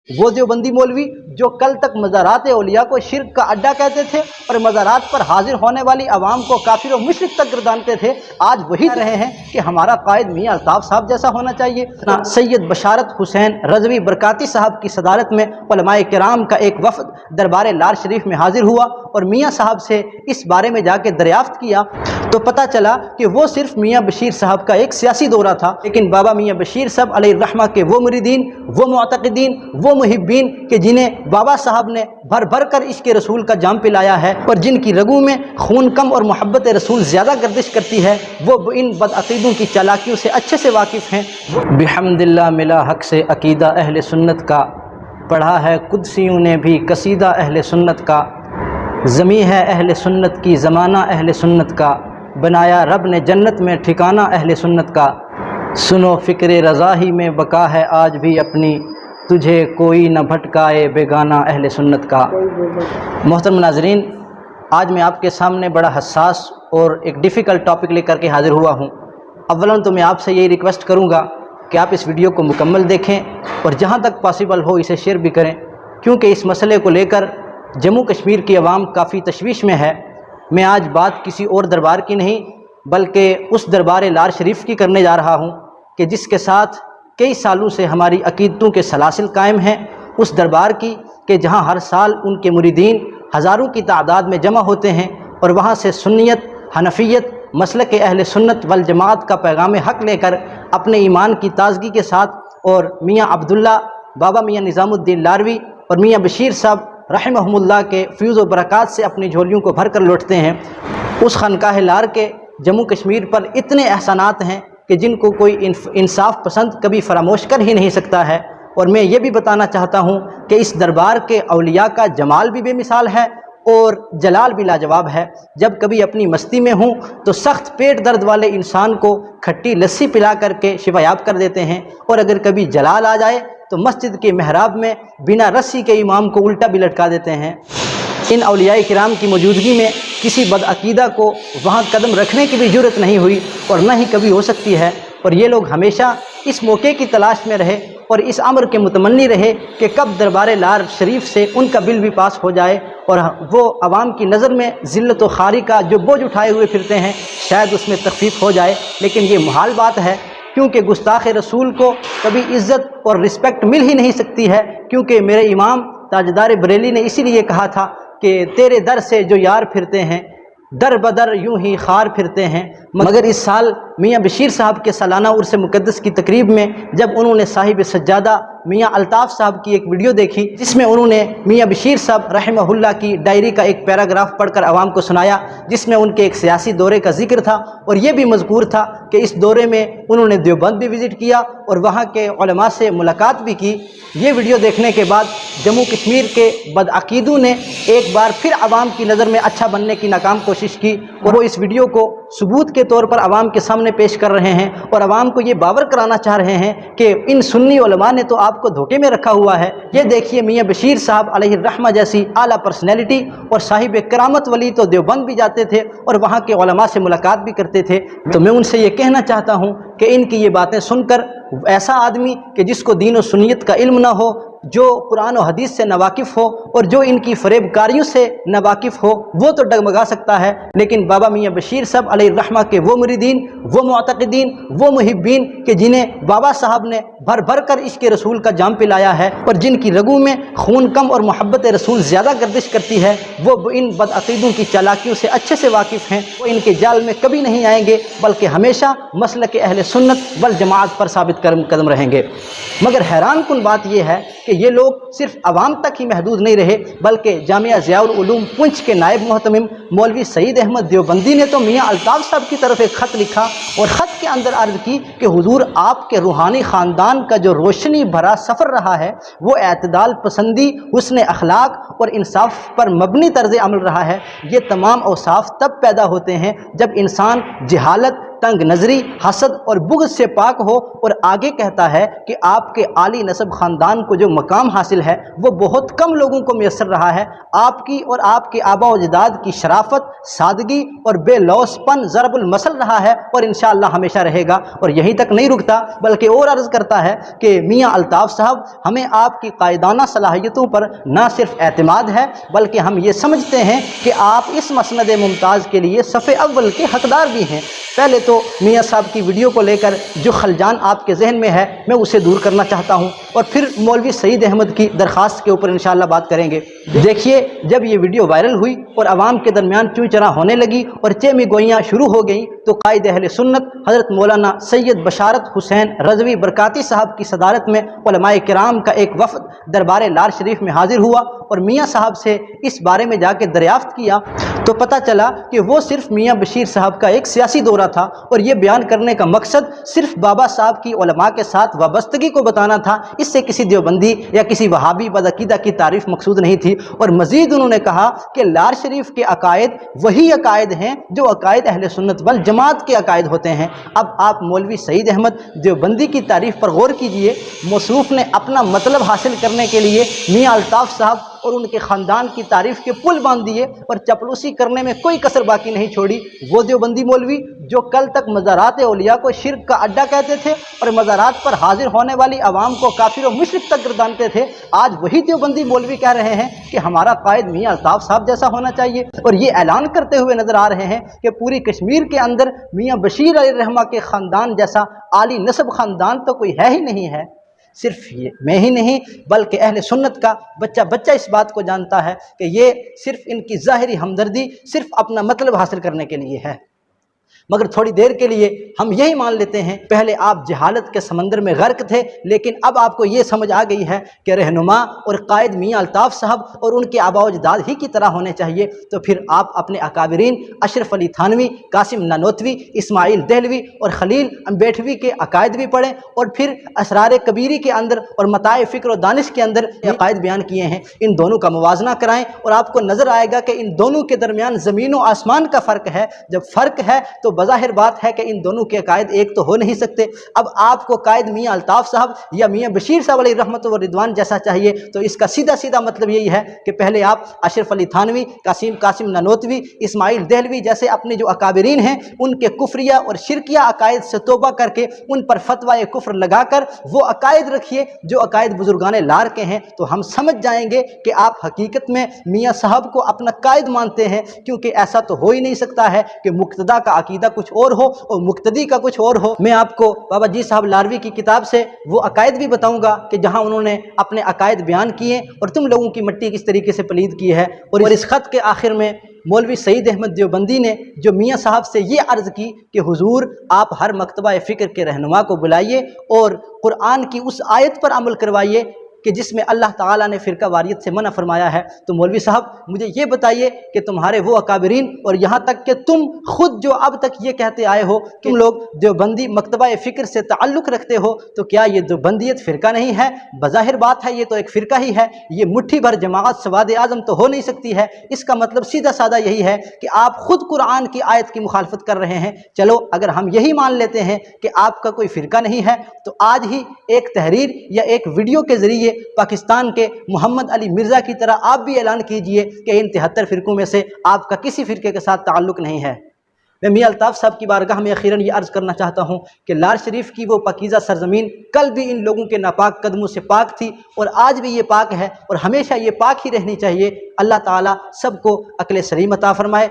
وہ دیوبندی مولوی جو کل تک مزارات اولیاء کو شرک کا اڈا کہتے تھے اور مزارات پر حاضر ہونے والی عوام کو کافر و مشرک تک گردانتے تھے، آج وہی کہہ رہے ہیں کہ ہمارا قائد میاں الطاف صاحب جیسا ہونا چاہیے۔ سید بشارت حسین رضوی برکاتی صاحب کی صدارت میں علماء کرام کا ایک وفد دربار لار شریف میں حاضر ہوا اور میاں صاحب سے اس بارے میں جا کے دریافت کیا تو پتہ چلا کہ وہ صرف میاں بشیر صاحب کا ایک سیاسی دورہ تھا، لیکن بابا میاں بشیر صاحب علیہ الرحمہ کے وہ مریدین، وہ معتقدین، وہ محبین کہ جنہیں بابا صاحب نے بھر بھر کر عشق رسول کا جام پلایا ہے اور جن کی رگوں میں خون کم اور محبت رسول زیادہ گردش کرتی ہے، وہ ان بدعقیدوں کی چالاکیوں سے اچھے سے واقف ہیں۔ بحمد اللہ ملا حق سے عقیدہ اہل سنت کا، پڑھا ہے قدسیوں نے بھی قصیدہ اہل سنت کا، زمیں ہے اہل سنت کی زمانہ اہل سنت کا، بنایا رب نے جنت میں ٹھکانہ اہل سنت کا، سنو فکر رضا ہی میں بقا ہے آج بھی اپنی، تجھے کوئی نہ بھٹکائے بیگانہ اہل سنت کا۔ محترم ناظرین، آج میں آپ کے سامنے بڑا حساس اور ایک ڈیفیکلٹ ٹاپک لے کر کے حاضر ہوا ہوں۔ اولاً تو میں آپ سے یہی ریکویسٹ کروں گا کہ آپ اس ویڈیو کو مکمل دیکھیں اور جہاں تک پاسبل ہو اسے شیئر بھی کریں، کیونکہ اس مسئلے کو لے کر جموں کشمیر کی عوام کافی تشویش میں ہے۔ میں آج بات کسی اور دربار کی نہیں بلکہ اس دربار لار شریف کی کرنے جا رہا ہوں کہ جس کے ساتھ کئی سالوں سے ہماری عقیدتوں کے سلاسل قائم ہیں، اس دربار کی کہ جہاں ہر سال ان کے مریدین ہزاروں کی تعداد میں جمع ہوتے ہیں اور وہاں سے سنیت، حنفیت، مسلک اہل سنت والجماعت کا پیغام حق لے کر اپنے ایمان کی تازگی کے ساتھ اور میاں عبداللہ، بابا میاں نظام الدین لاروی اور میاں بشیر صاحب رحمہم اللہ کے فیوز و برکات سے اپنی جھولیوں کو بھر کر لوٹتے ہیں۔ اس خانقاہ لار کے جموں کشمیر پر اتنے احسانات ہیں کہ جن کو کوئی انصاف پسند کبھی فراموش کر ہی نہیں سکتا ہے، اور میں یہ بھی بتانا چاہتا ہوں کہ اس دربار کے اولیاء کا جمال بھی بے مثال ہے اور جلال بھی لاجواب ہے۔ جب کبھی اپنی مستی میں ہوں تو سخت پیٹ درد والے انسان کو کھٹی لسی پلا کر کے شفایاب کر دیتے ہیں، اور اگر کبھی جلال آ جائے تو مسجد کے محراب میں بنا رسی کے امام کو الٹا بھی لٹکا دیتے ہیں۔ ان اولیاء کرام کی موجودگی میں کسی بدعقیدہ کو وہاں قدم رکھنے کی بھی جرت نہیں ہوئی اور نہ ہی کبھی ہو سکتی ہے، اور یہ لوگ ہمیشہ اس موقع کی تلاش میں رہے اور اس امر کے متمنی رہے کہ کب دربار لار شریف سے ان کا بل بھی پاس ہو جائے اور وہ عوام کی نظر میں ذلت و خواری کا جو بوجھ اٹھائے ہوئے پھرتے ہیں شاید اس میں تخفیف ہو جائے، لیکن یہ محال بات ہے، کیونکہ گستاخ رسول کو کبھی عزت اور رسپیکٹ مل ہی نہیں سکتی ہے، کیونکہ میرے امام تاجدار بریلی نے اسی لیے کہا تھا کہ تیرے در سے جو یار پھرتے ہیں در بدر یوں ہی خار پھرتے ہیں۔ مگر اس سال میاں بشیر صاحب کے سالانہ عرس مقدس کی تقریب میں جب انہوں نے صاحب سجادہ میاں الطاف صاحب کی ایک ویڈیو دیکھی جس میں انہوں نے میاں بشیر صاحب رحمہ اللہ کی ڈائری کا ایک پیراگراف پڑھ کر عوام کو سنایا، جس میں ان کے ایک سیاسی دورے کا ذکر تھا، اور یہ بھی مذکور تھا کہ اس دورے میں انہوں نے دیوبند بھی وزٹ کیا اور وہاں کے علماء سے ملاقات بھی کی۔ یہ ویڈیو دیکھنے کے بعد جموں کشمیر کے بدعقیدوں نے ایک بار پھر عوام کی نظر میں اچھا بننے کی ناکام کوشش کی، اور وہ اس ویڈیو کو ثبوت کے طور پر عوام کے سامنے پیش کر رہے ہیں اور عوام کو یہ باور کرانا چاہ رہے ہیں کہ ان سنی علماء نے تو آپ کو دھوکے میں رکھا ہوا ہے۔ یہ دیکھیے میاں بشیر صاحب علیہ الرحمہ جیسی اعلیٰ پرسنالٹی اور صاحب کرامت ولی تو دیوبند بھی جاتے تھے اور وہاں کے علماء سے ملاقات بھی کرتے تھے۔ تو میں ان سے یہ کہنا چاہتا ہوں کہ ان کی یہ باتیں سن کر ایسا آدمی کہ جس کو دین و سنیت کا علم نہ ہو، جو قرآن و حدیث سے ناواقف ہو اور جو ان کی فریب کاریوں سے ناواقف ہو، وہ تو ڈگمگا سکتا ہے، لیکن بابا میاں بشیر صاحب علیہ الرحمہ کے وہ مریدین، وہ معتقدین، وہ محبین کہ جنہیں بابا صاحب نے بھر بھر کر عشق رسول کا جام پلایا ہے اور جن کی رگوں میں خون کم اور محبت رسول زیادہ گردش کرتی ہے، وہ ان بدعقیدوں کی چالاکیوں سے اچھے سے واقف ہیں۔ وہ ان کے جال میں کبھی نہیں آئیں گے بلکہ ہمیشہ مسلک اہل سنت والجماعت پر ثابت قدم رہیں گے۔ مگر حیران کن بات یہ ہے کہ یہ لوگ صرف عوام تک ہی محدود نہیں رہے بلکہ جامعہ ضیاء العلوم پنچ کے نائب محتمم مولوی سعید احمد دیوبندی نے تو میاں الطاف صاحب کی طرف ایک خط لکھا اور خط کے اندر عرض کی کہ حضور آپ کے روحانی خاندان کا جو روشنی بھرا سفر رہا ہے وہ اعتدال پسندی، حسن اخلاق اور انصاف پر مبنی طرز عمل رہا ہے۔ یہ تمام اوصاف تب پیدا ہوتے ہیں جب انسان جہالت، तंग नजरी, हसद और बुग़्ज़ से पाक हो। और आगे कहता है कि आपके आली नस्ब ख़ानदान को जो मकाम हासिल है वो बहुत कम लोगों को मैसर रहा है। आपकी और आपके आबा व अजदाद की शराफत, सादगी और बेलौसपन ज़रबुल मसल रहा है और इंशाअल्लाह हमेशा रहेगा। और यहीं तक नहीं रुकता बल्कि और अर्ज़ करता है कि मियाँ अल्ताफ़ साहब, हमें आपकी कायदाना सलाहियतों पर ना सिर्फ एतमाद है बल्कि हम ये समझते हैं कि आप इस मसनद मुमताज़ के लिए सफ़े अव्वल के हकदार भी हैं। पहले तो मियाँ साहब की वीडियो को लेकर जो खलजान आपके जहन में है मैं उसे दूर करना चाहता हूँ और फिर मौलवी सईद अहमद की दरख्वास्त के ऊपर इंशाअल्लाह बात करेंगे। देखिए, जब ये वीडियो वायरल हुई और आवाम के दरमियान चू चरा होने लगी और चेमी गोइयाँ शुरू हो गई तो कायद अहले सुन्नत हज़रत मौलाना सैयद बशारत हुसैन रज़वी बरकाती साहब की सदारत में उलमाए किराम का एक वफ़द दरबार लार शरीफ में हाजिर हुआ और मियाँ साहब से इस बारे में जाके दरियाफ़्त किया तो पता चला कि वो सिर्फ मियाँ बशीर साहब का एक सियासी दौरा था और ये बयान करने का मकसद सिर्फ बाबा साहब की उलमा के साथ वाबस्तगी को बताना था। इससे किसी देवबंदी या किसी वहाबी बदअकीदा की तारीफ मकसूद नहीं थी। और मज़ीद उन्होंने कहा कि लार शरीफ के अकायद वही अकायद हैं जो अकायद अहले सुन्नत वल जमात के अकायद होते हैं। अब आप मौलवी सईद अहमद देवबंदी की तारीफ पर गौर कीजिए। मौसूफ ने अपना मतलब हासिल करने के लिए मियाँ अल्ताफ़ साहब और उनके ख़ानदान की तारीफ़ के पुल बांध दिए और चपलूसी करने में कोई कसर बाकी नहीं छोड़ी। वो देवबंदी मौलवी जो कल तक मज़ारात औलिया को शिर्क का अड्डा कहते थे और मज़ारात पर हाजिर होने वाली आवाम को काफिर और मुशरिक तक गर्दानते थे, आज वही देवबंदी मौलवी कह रहे हैं कि हमारा कायद मियाँ अल्ताफ़ साहब जैसा होना चाहिए। और ये ऐलान करते हुए नज़र आ रहे हैं कि पूरी कश्मीर के अंदर मियाँ बशीर अलैहिर्रहमा के ख़ानदान जैसा आली नस्ब ख़ानदान तो कोई है ही नहीं है। सिर्फ ये मैं ही नहीं बल्कि अहले सुन्नत का बच्चा बच्चा इस बात को जानता है कि ये सिर्फ इनकी ज़ाहिरी हमदर्दी सिर्फ अपना मतलब हासिल करने के लिए है। मगर थोड़ी देर के लिए हम यही मान लेते हैं, पहले आप जहालत के समंदर में गर्क थे लेकिन अब आपको ये समझ आ गई है कि रहनुमा और कायद मियाँ अल्ताफ़ साहब और उनके आबा अजदाद ही की तरह होने चाहिए। तो फिर आप अपने अकाबरीन अशरफ अली थानवी, कासिम नानोतवी, इस्माइल दहलवी और खलील अम्बेठवी के अकायद भी पढ़ें और फिर असरार कबीरी के अंदर और मताए फ़िक्र और दानिश के अंदर ये अकायद बयान किए हैं। इन दोनों का मुवाजना कराएँ और आपको नज़र आएगा कि इन दोनों के दरमियान ज़मीन व आसमान का फ़र्क है। जब फ़र्क है तो बज़ाहिर बात है कि इन दोनों के अकायद एक तो हो नहीं सकते। अब आपको कायद मियाँ अल्ताफ़ साहब या मियाँ बशीर साहब अलैहि रहमत व रिदवान जैसा चाहिए तो इसका सीधा सीधा मतलब यही है कि पहले आप अशरफ अली थानवी, कासिम नानोतवी, इस्माइल दहलवी जैसे अपने जो अकाबरीन हैं उनके कुफरिया और शिरकिया अकायद से तौबा करके उन पर फतवा कुफ्र लगाकर वो अकायद रखिए जो अकायद बुजुर्गान लार के हैं। तो हम समझ जाएंगे कि आप हकीकत में मियाँ साहब को अपना कायद मानते हैं, क्योंकि ऐसा तो हो ही नहीं सकता है कि मुक्तदा का अकीदा कुछ और हो और मुक्तदी का कुछ और हो। मैं आपको बाबा जी साहब लारवी की किताब से वो अकायद भी बताऊंगा कि जहां उन्होंने अपने अकायद बयान किए और तुम लोगों की मिट्टी किस तरीके से पलीद की है। और इस खत के आखिर में मौलवी सईद अहमद देवबंदी ने जो मियाँ साहब से ये अर्ज़ की कि हुजूर आप हर मकतबा फ़िक्र के रहनुमा को बुलाइए और कुरान की उस आयत पर अमल करवाइए कि जिसमें अल्लाह ताला ने फ़िरका वारियत से मना फरमाया है। तो मौलवी साहब मुझे ये बताइए कि तुम्हारे वो अकाबरीन और यहाँ तक कि तुम खुद जो अब तक ये कहते आए हो तुम लोग देवबंदी मकतबा फ़िक्र से ताल्लुक़ रखते हो, तो क्या ये देवबंदियत फ़िरका नहीं है? बज़ाहिर बात है ये तो एक फ़िरका ही है। ये मुट्ठी भर जमात सवाद आज़म तो हो नहीं सकती है। इसका मतलब सीधा साधा यही है कि आप ख़ुद कुरान की आयत की मुखालफत कर रहे हैं। चलो अगर हम यही मान लेते हैं कि आपका कोई फ़िरका नहीं है तो आज ही एक तहरीर या एक वीडियो के ज़रिए पाकिस्तान के मोहम्मद अली मिर्ज़ा की तरह आप भी ऐलान कीजिए कि इन 73 फ़िरकों में से आपका किसी फ़िरके के साथ ताल्लुक़ नहीं है। मैं मियाँ अल्ताफ़ साहब की बारगाह में अखीरन ये अर्ज़ करना चाहता हूँ कि लार शरीफ की वो पाकीज़ा सरज़मीन कल भी इन लोगों के नापाक कदमों से पाक थी और आज भी ये पाक है और हमेशा ये पाक ही रहनी चाहिए। अल्लाह ताला सबको अक्ल सलीम अता फ़रमाए।